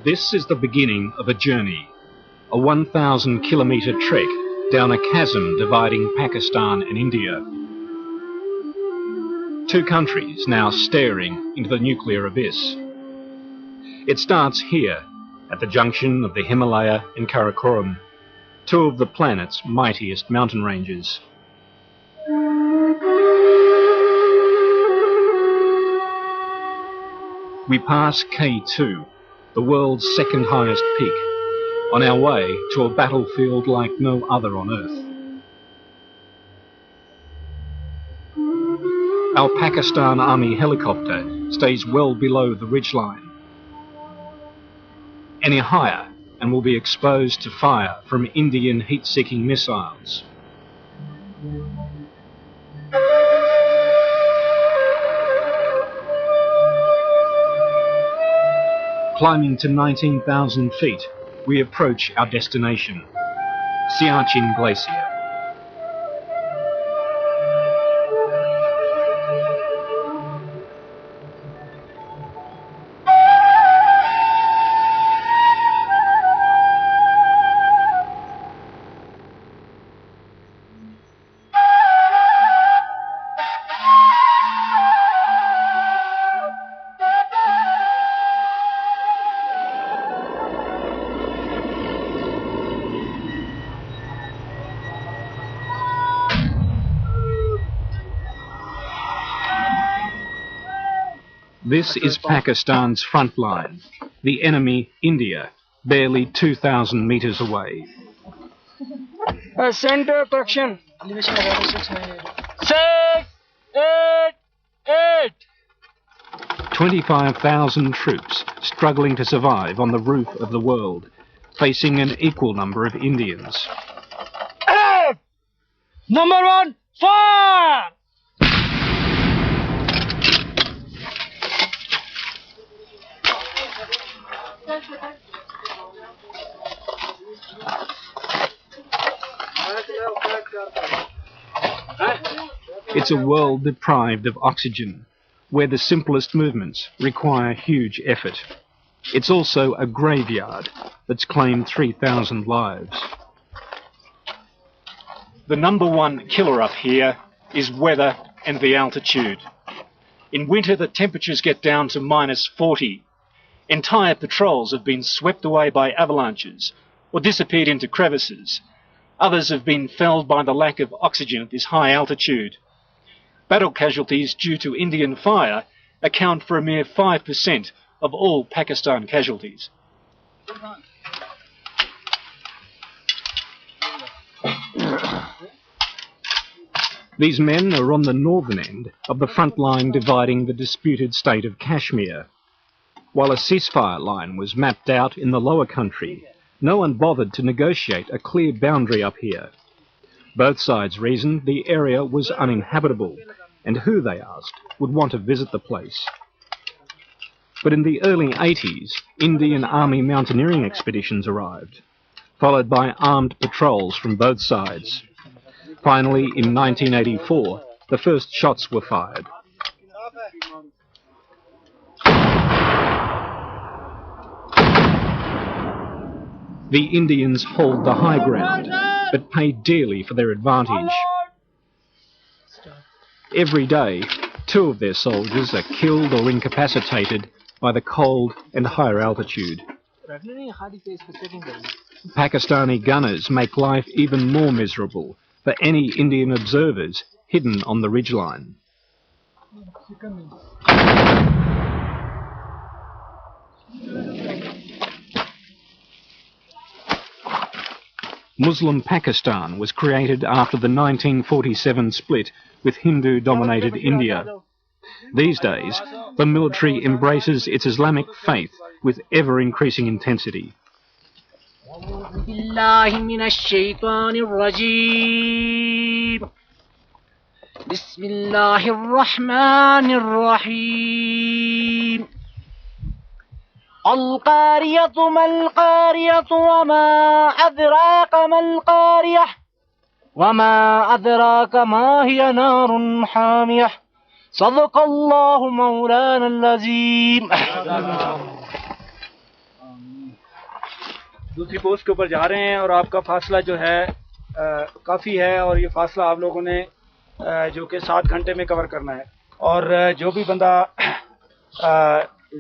This is the beginning of a journey, a 1,000-kilometre trek down a chasm dividing Pakistan and India. Two countries now staring into the nuclear abyss. It starts here, at the junction of the Himalaya and Karakoram, two of the planet's mightiest mountain ranges. We pass K2, the world's second highest peak, on our way to a battlefield like no other on Earth. Our Pakistan Army helicopter stays well below the ridgeline. Any higher and will be exposed to fire from Indian heat-seeking missiles. Climbing to 19,000 feet, we approach our destination, Siachen Glacier. This is Pakistan's front line, the enemy, India, barely 2,000 metres away. Center correction. 6, 8, 8. 25,000 troops struggling to survive on the roof of the world, facing an equal number of Indians. Number 1, fire! It's a world deprived of oxygen, where the simplest movements require huge effort. It's also a graveyard that's claimed 3,000 lives. The number one killer up here is weather and the altitude. In winter, the temperatures get down to -40. Entire patrols have been swept away by avalanches or disappeared into crevices. Others have been felled by the lack of oxygen at this high altitude. Battle casualties due to Indian fire account for a mere 5% of all Pakistan casualties. These men are on the northern end of the front line dividing the disputed state of Kashmir. While a ceasefire line was mapped out in the lower country, no one bothered to negotiate a clear boundary up here. Both sides reasoned the area was uninhabitable, and who, they asked, would want to visit the place. But in the early 80s, Indian Army mountaineering expeditions arrived, followed by armed patrols from both sides. Finally, in 1984, the first shots were fired. The Indians hold the high ground, but pay dearly for their advantage. Every day, 2 of their soldiers are killed or incapacitated by the cold and higher altitude. Pakistani gunners make life even more miserable for any Indian observers hidden on the ridgeline. Muslim Pakistan was created after the 1947 split with Hindu-dominated India. These days, the military embraces its Islamic faith with ever-increasing intensity. القارية ما القارية وما أدراك ما القارية وما أدراك ما هي نار حامية صدق الله مولانا العظيم. दूसरी post के ऊपर जा रहे हैं और आपका फासला जो है काफ़ी है और ये फासला आप लोगों ने जो कि 7 घंटे में कवर करना है और जो भी बंदा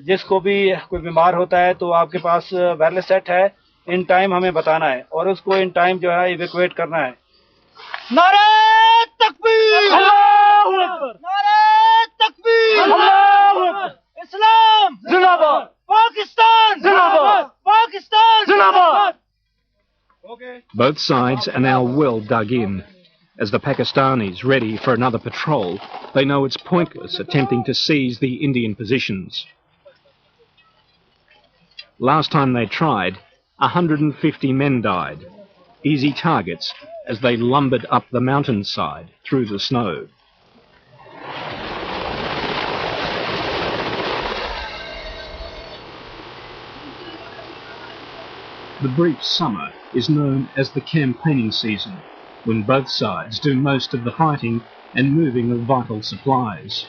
जिसको भी कोई बीमार होता है तो आपके पास वायरलेस सेट है, इन टाइम हमें बताना है और उसको इन टाइम जो है इवैक्यूएट करना है। नारे तकबीर! अल्लाहू अकबर! नारे तकबीर! अल्लाहू अकबर! इस्लाम जिंदाबाद! पाकिस्तान जिंदाबाद! पाकिस्तान जिंदाबाद! Both sides are now well dug in. As the Pakistanis ready for another patrol, they know it's pointless attempting to seize the Indian positions. Last time they tried, 150 men died, easy targets as they lumbered up the mountainside through the snow. The brief summer is known as the campaigning season, when both sides do most of the fighting and moving of vital supplies.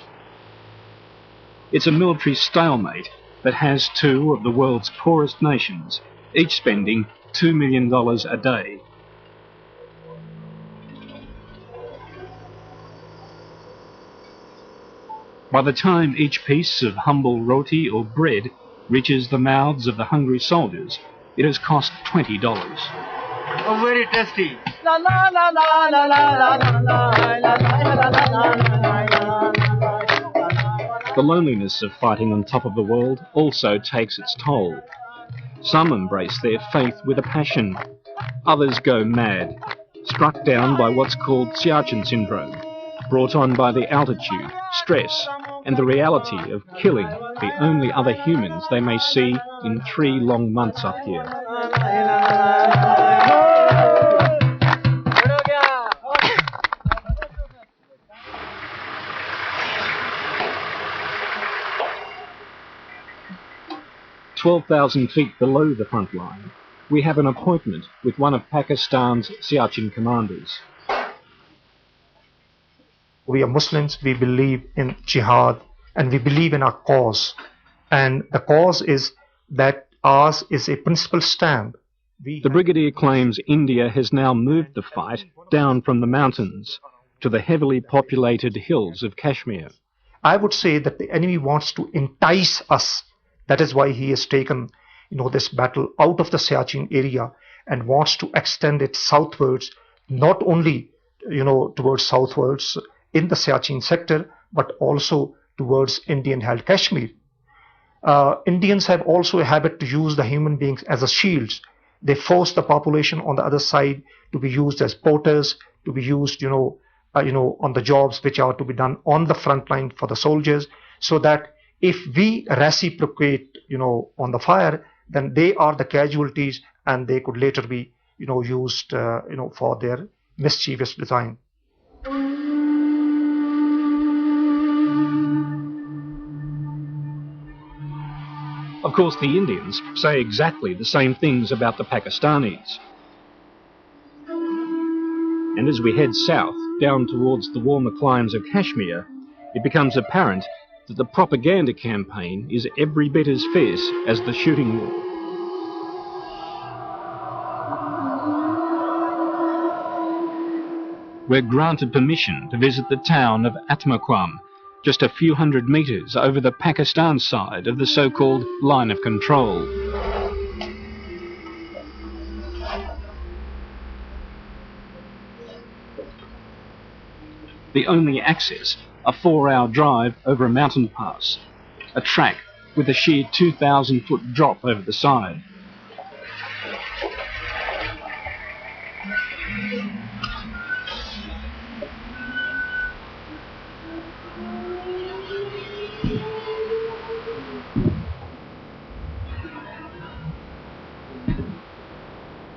It's a military stalemate that has two of the world's poorest nations, each spending $2 million a day. By the time each piece of humble roti or bread reaches the mouths of the hungry soldiers, it has cost $20. Oh, very tasty. The loneliness of fighting on top of the world also takes its toll. Some embrace their faith with a passion. Others go mad, struck down by what's called Siachen Syndrome, brought on by the altitude, stress, and the reality of killing the only other humans they may see in 3 long months up here. "12,000 feet below the front line, we have an appointment with one of Pakistan's Siachen commanders. We are Muslims, we believe in jihad, and we believe in our cause. And the cause is that ours is a principal stand. The brigadier claims India has now moved the fight down from the mountains to the heavily populated hills of Kashmir. I would say that the enemy wants to entice us. That is why he has taken, this battle out of the Siachen area and wants to extend it southwards, not only, towards southwards in the Siachen sector, but also towards Indian-held Kashmir. Indians have also a habit to use the human beings as a shields. They force the population on the other side to be used as porters, to be used, on the jobs which are to be done on the front line for the soldiers, so that if we reciprocate, on the fire, then they are the casualties and they could later be, used, for their mischievous design. Of course, the Indians say exactly the same things about the Pakistanis. And as we head south, down towards the warmer climes of Kashmir, it becomes apparent that the propaganda campaign is every bit as fierce as the shooting war. We're granted permission to visit the town of Athamuqam, just a few hundred metres over the Pakistan side of the so-called line of control. The only access, a 4-hour drive over a mountain pass, a track with a sheer 2,000-foot drop over the side.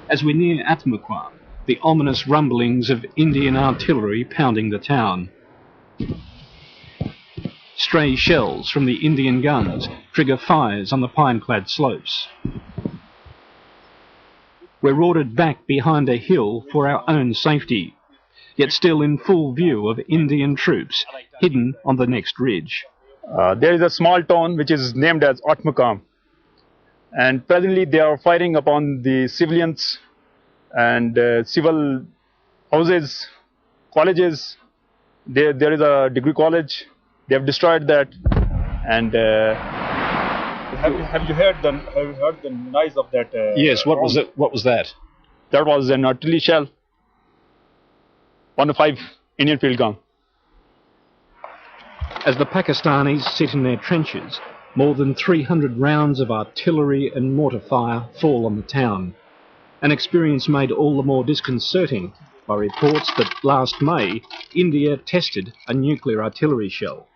As we near Athamuqam, the ominous rumblings of Indian artillery pounding the town. Stray shells from the Indian guns trigger fires on the pine-clad slopes. We're ordered back behind a hill for our own safety, yet still in full view of Indian troops hidden on the next ridge. There is a small town which is named as Athamuqam. and presently they are firing upon the civilians and civil houses, colleges. There is a degree college. They have destroyed that. And have you heard the noise of that? Yes. What was it? What was that? That was an artillery shell. 105 Indian field gun. As the Pakistanis sit in their trenches, more than 300 rounds of artillery and mortar fire fall on the town. An experience made all the more disconcerting by reports that last May, India tested a nuclear artillery shell.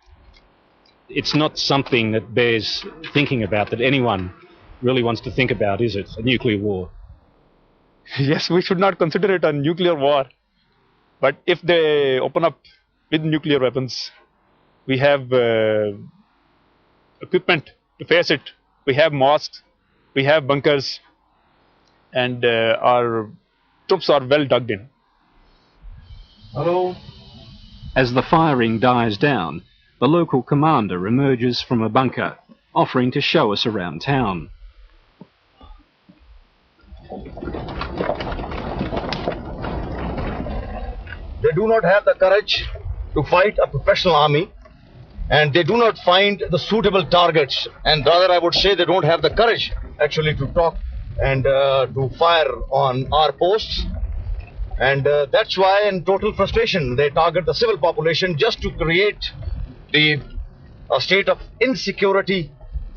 It's not something that bears thinking about, that anyone really wants to think about, is it? A nuclear war. Yes, we should not consider it a nuclear war. But if they open up with nuclear weapons, we have equipment to face it. We have mosques, we have bunkers, and our troops are well dug in. Hello. As the firing dies down, the local commander emerges from a bunker, offering to show us around town. They do not have the courage to fight a professional army, and they do not find the suitable targets, and rather I would say they don't have the courage actually to talk and to fire on our posts. And that's why in total frustration they target the civil population just to create a state of insecurity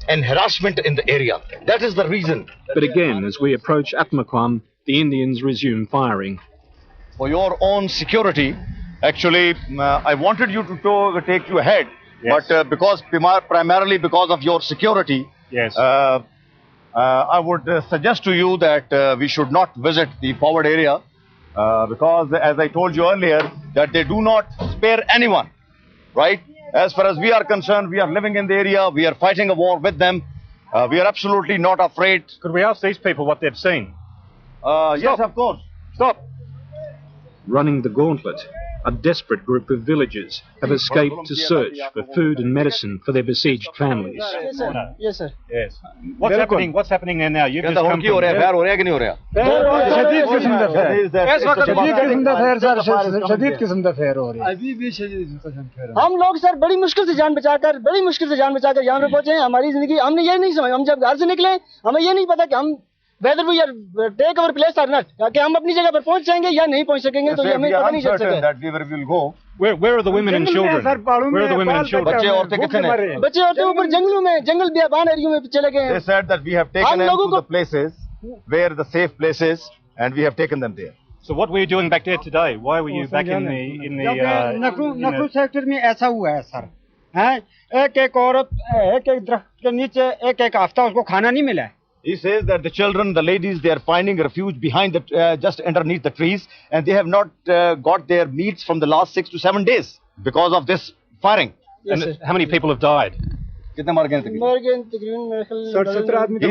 and harassment in the area. That is the reason. But again, as we approach Athamuqam, the Indians resume firing. For your own security, actually, I wanted you to take you ahead, yes. But primarily because of your security, Yes. I would suggest to you that we should not visit the forward area because, as I told you earlier, that they do not spare anyone, right? As far as we are concerned, we are living in the area, we are fighting a war with them, we are absolutely not afraid. Could we ask these people what they've seen? Yes, of course. Stop. Running the gauntlet, a desperate group of villagers have escaped to search for food and medicine for their besieged families. Yes, sir. Yes, sir. Yes. What's happening? What's happening there now? You've just come from हम लोग sir बड़ी मुश्किल से जान बचाकर यहाँ पे पहुंचे हैं। हमारी जिंदगी हमने ये नहीं समझा, हम जब घर से निकले हमें ये नहीं पता कि हम whether we are take our place or not, कि हम अपनी जगह पर पहुंच जाएंगे या नहीं पहुंच सकेंगे, तो ये हमें पता नहीं चल सकेगा। Where are the women and children? Where are the women and children? बच्चे औरतें ऊपर जंगलों में, जंगल बियाबान एरिया में चले गए हैं। They said that we have taken them to the places where the safe places, and we have taken them there. So what were you doing back there today? Why were you back in the नखरू sector में ऐसा हुआ है sir, हैं? एक औरत एक दरख्त के नीचे एक हफ्ता उसको खाना नहीं मिला है। He says that the children, the ladies, they are finding refuge behind the, just underneath the trees, and they have not got their meats from the last 6 to 7 days because of this firing. Yes, and how many people have died? He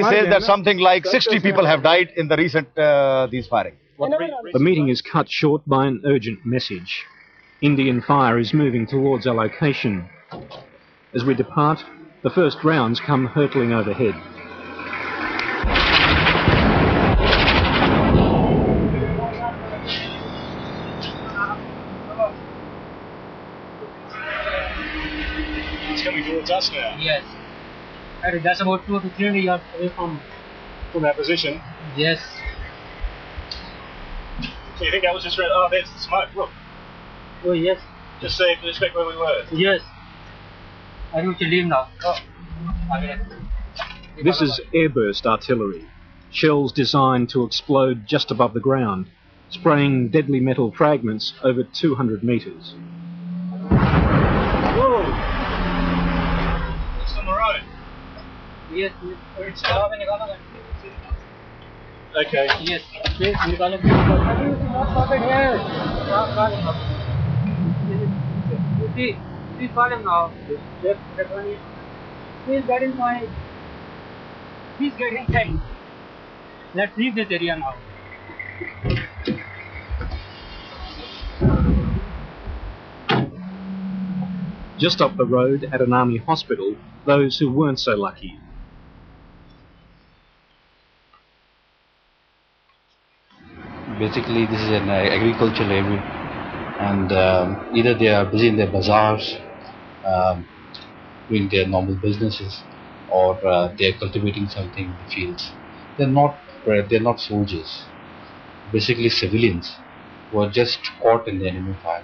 says that something like 60 people have died in the recent these firing. The meeting is cut short by an urgent message. Indian fire is moving towards our location. As we depart, the first rounds come hurtling overhead. It's coming towards us now. Yes. That's about 2 to 3 yards away from our position. Yes. So you think that was just right? Oh, there's the smoke. Look. Oh, yes. Just say, respect where we were. Yes. I need to leave now. Oh. This is airburst artillery, shells designed to explode just above the ground, spraying deadly metal fragments over 200 metres. Whoa! It's on the road. Yes. Okay. Yes. Please call him now. Please get inside. Please get inside. Let's leave this area now. Just up the road at an army hospital, those who weren't so lucky. Basically, this is an agricultural area, and either they are busy in their bazaars, doing their normal businesses, or they are cultivating something in the fields. They're not soldiers. Basically, civilians who are just caught in the enemy fire.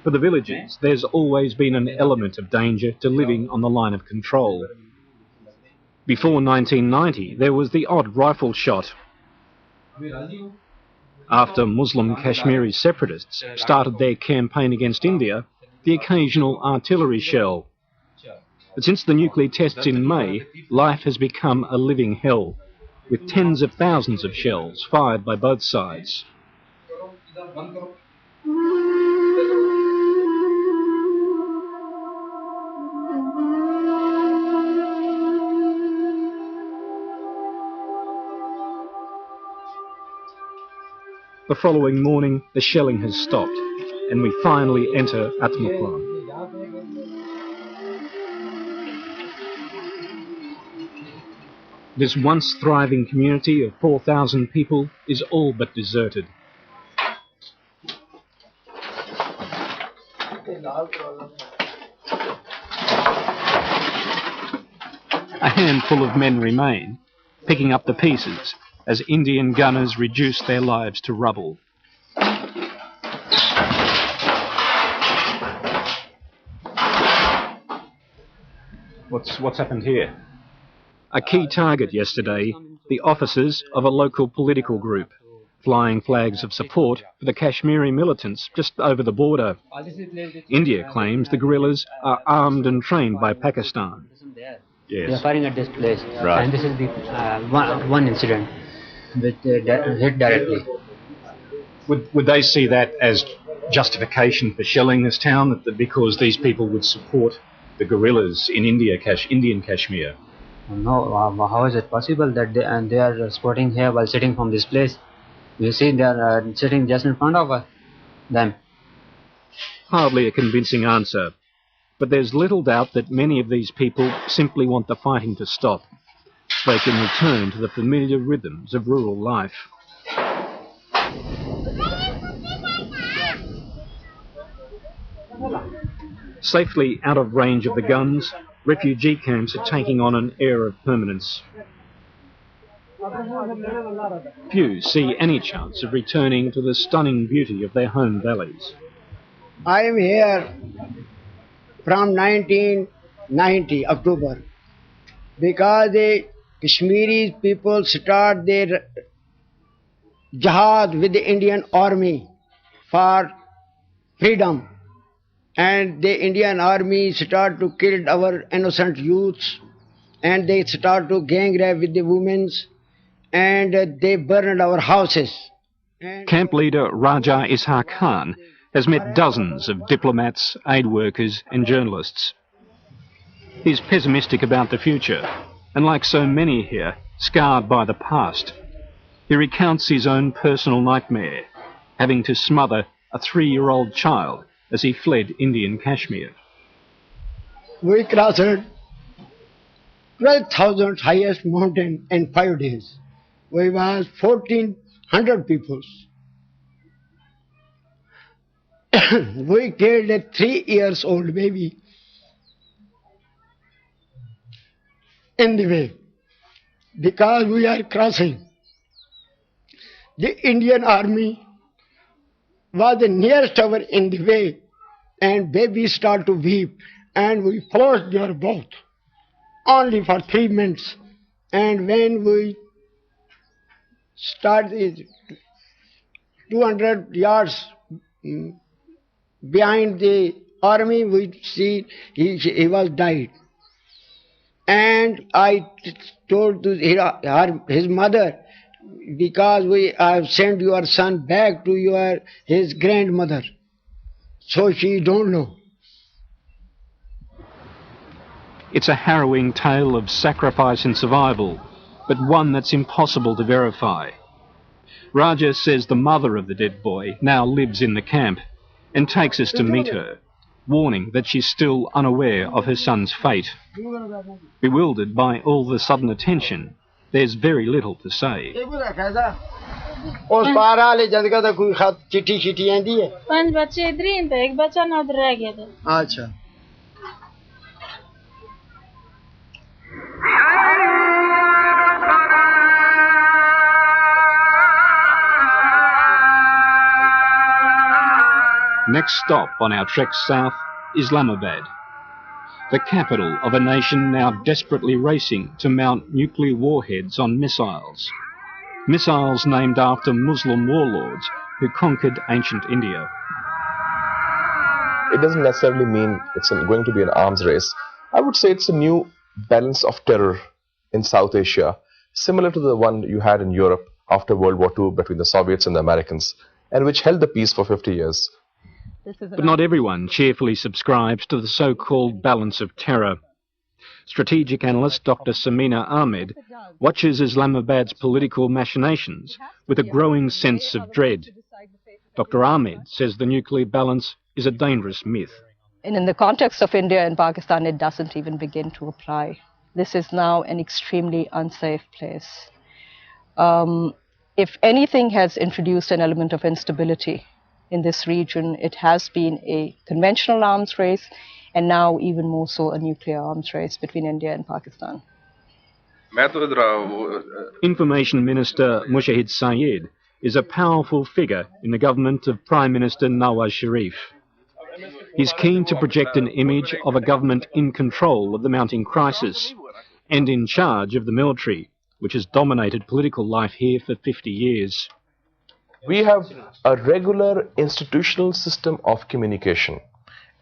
For the villagers, there's always been an element of danger to living on the line of control. Before 1990, there was the odd rifle shot. After Muslim Kashmiri separatists started their campaign against India, the occasional artillery shell. But since the nuclear tests in May, life has become a living hell, with tens of thousands of shells fired by both sides. The following morning, the shelling has stopped, and we finally enter Athamuqam. This once thriving community of 4,000 people is all but deserted. A handful of men remain, picking up the pieces as Indian gunners reduce their lives to rubble. What's happened here? A key target yesterday, the officers of a local political group, flying flags of support for the Kashmiri militants just over the border. India claims the guerrillas are armed and trained by Pakistan. Yes. They are firing at this place, right. And this is the one incident which hit directly. Would they see that as justification for shelling this town, because these people would support the guerrillas in Indian Kashmir? No, how is it possible that they are squatting here while sitting from this place? You see, they are sitting just in front of them. Hardly a convincing answer, but there's little doubt that many of these people simply want the fighting to stop, so they can return to the familiar rhythms of rural life. Safely out of range of the guns, refugee camps are taking on an air of permanence. Few see any chance of returning to the stunning beauty of their home valleys. I am here from 1990 October because the Kashmiri people start their jihad with the Indian army for freedom, and the Indian army start to kill our innocent youths, and they start to gang rape with the women, and they burned our houses. Camp leader Raja Ishaq Khan has met dozens of diplomats, aid workers and journalists. He's pessimistic about the future, and like so many here, scarred by the past. He recounts his own personal nightmare, having to smother a 3-year-old child as he fled Indian Kashmir. We crossed 12,000 highest mountain in 5 days. We was 1,400 people. We killed a 3-year-old baby in the way because we are crossing. The Indian army was the nearest hour in the way, and babies start to weep, and we forced their boat only for 3 minutes. And when we started 200 yards behind the army, we see he was died. And I told to his mother, because we have sent your son back to his grandmother, so she don't know. It's a harrowing tale of sacrifice and survival, but one that's impossible to verify. Raja says the mother of the dead boy now lives in the camp and takes us to meet her, warning that she's still unaware of her son's fate. Bewildered by all the sudden attention, there's very little to say. उस पार वाले जगह तो कोई खत चिट्ठी शिट्ठी आंदी है 5 बच्चे इधर ही थे एक बच्चा ना उधर रह गया था अच्छा Next stop on our trek south, Islamabad, the capital of a nation now desperately racing to mount nuclear warheads on missiles. Missiles named after Muslim warlords who conquered ancient India. It doesn't necessarily mean it's going to be an arms race. I would say it's a new balance of terror in South Asia, similar to the one you had in Europe after World War II between the Soviets and the Americans, and which held the peace for 50 years. But not everyone cheerfully subscribes to the so-called balance of terror. Strategic analyst Dr. Samina Ahmed watches Islamabad's political machinations with a growing sense of dread. Dr. Ahmed says the nuclear balance is a dangerous myth. And in the context of India and Pakistan, it doesn't even begin to apply. This is now an extremely unsafe place. If anything has introduced an element of instability in this region, it has been a conventional arms race, and now even more so a nuclear arms race between India and Pakistan. Information Minister Mushahid Syed is a powerful figure in the government of Prime Minister Nawaz Sharif. He's keen to project an image of a government in control of the mounting crisis and in charge of the military, which has dominated political life here for 50 years. We have a regular institutional system of communication.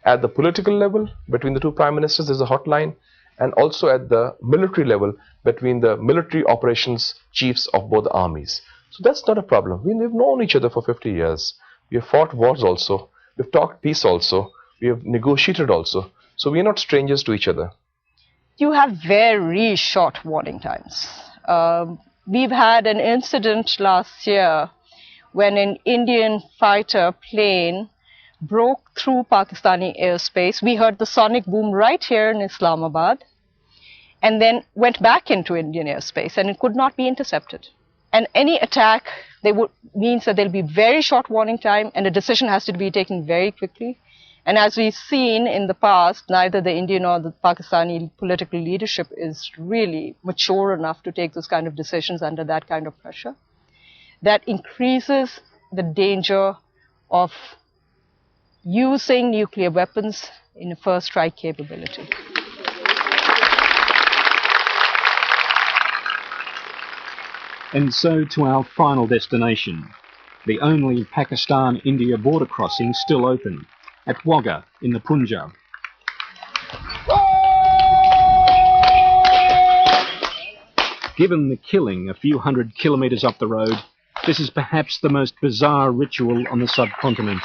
At the political level, between the two prime ministers, there's a hotline, and also at the military level, between the military operations chiefs of both armies. So that's not a problem. We've known each other for 50 years. We have fought wars also. We've talked peace also. We have negotiated also. So we're not strangers to each other. You have very short warning times. We've had an incident last year when an Indian fighter plane broke through Pakistani airspace. We heard the sonic boom right here in Islamabad, and then went back into Indian airspace, and it could not be intercepted. And any attack means that there'll be very short warning time, and a decision has to be taken very quickly. And as we've seen in the past, neither the Indian or the Pakistani political leadership is really mature enough to take those kind of decisions under that kind of pressure. That increases the danger of using nuclear weapons in a first strike capability. And so to our final destination, the only Pakistan-India border crossing still open, at Wagah in the Punjab. Given the killing a few hundred kilometres up the road, this is perhaps the most bizarre ritual on the subcontinent.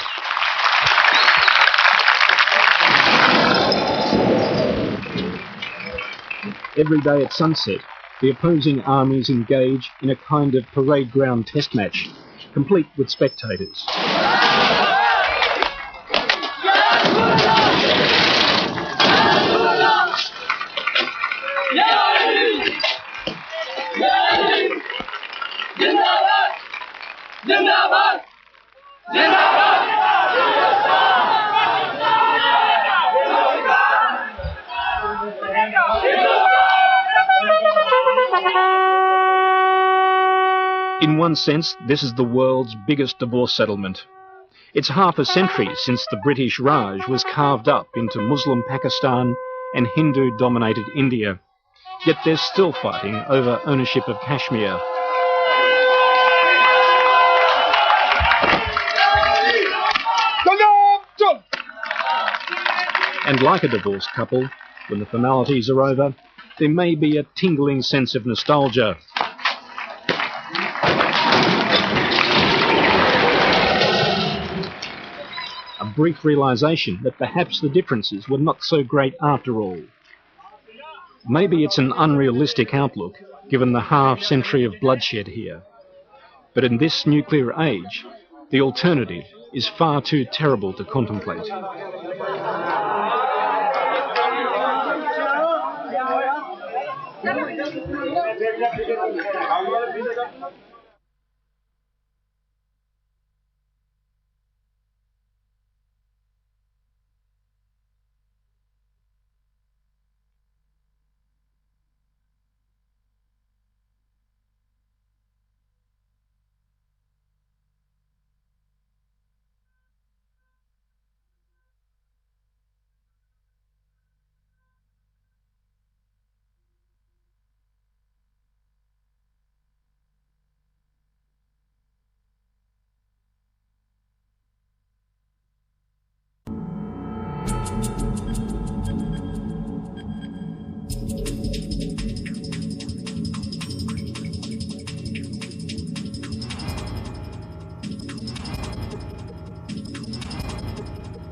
Every day at sunset, the opposing armies engage in a kind of parade ground test match, complete with spectators. In one sense, this is the world's biggest divorce settlement. It's half a century since the British Raj was carved up into Muslim Pakistan and Hindu-dominated India. Yet they're still fighting over ownership of Kashmir. And like a divorced couple, when the formalities are over, there may be a tingling sense of nostalgia. A brief realisation that perhaps the differences were not so great after all. Maybe it's an unrealistic outlook, given the half-century of bloodshed here. But in this nuclear age, the alternative is far too terrible to contemplate.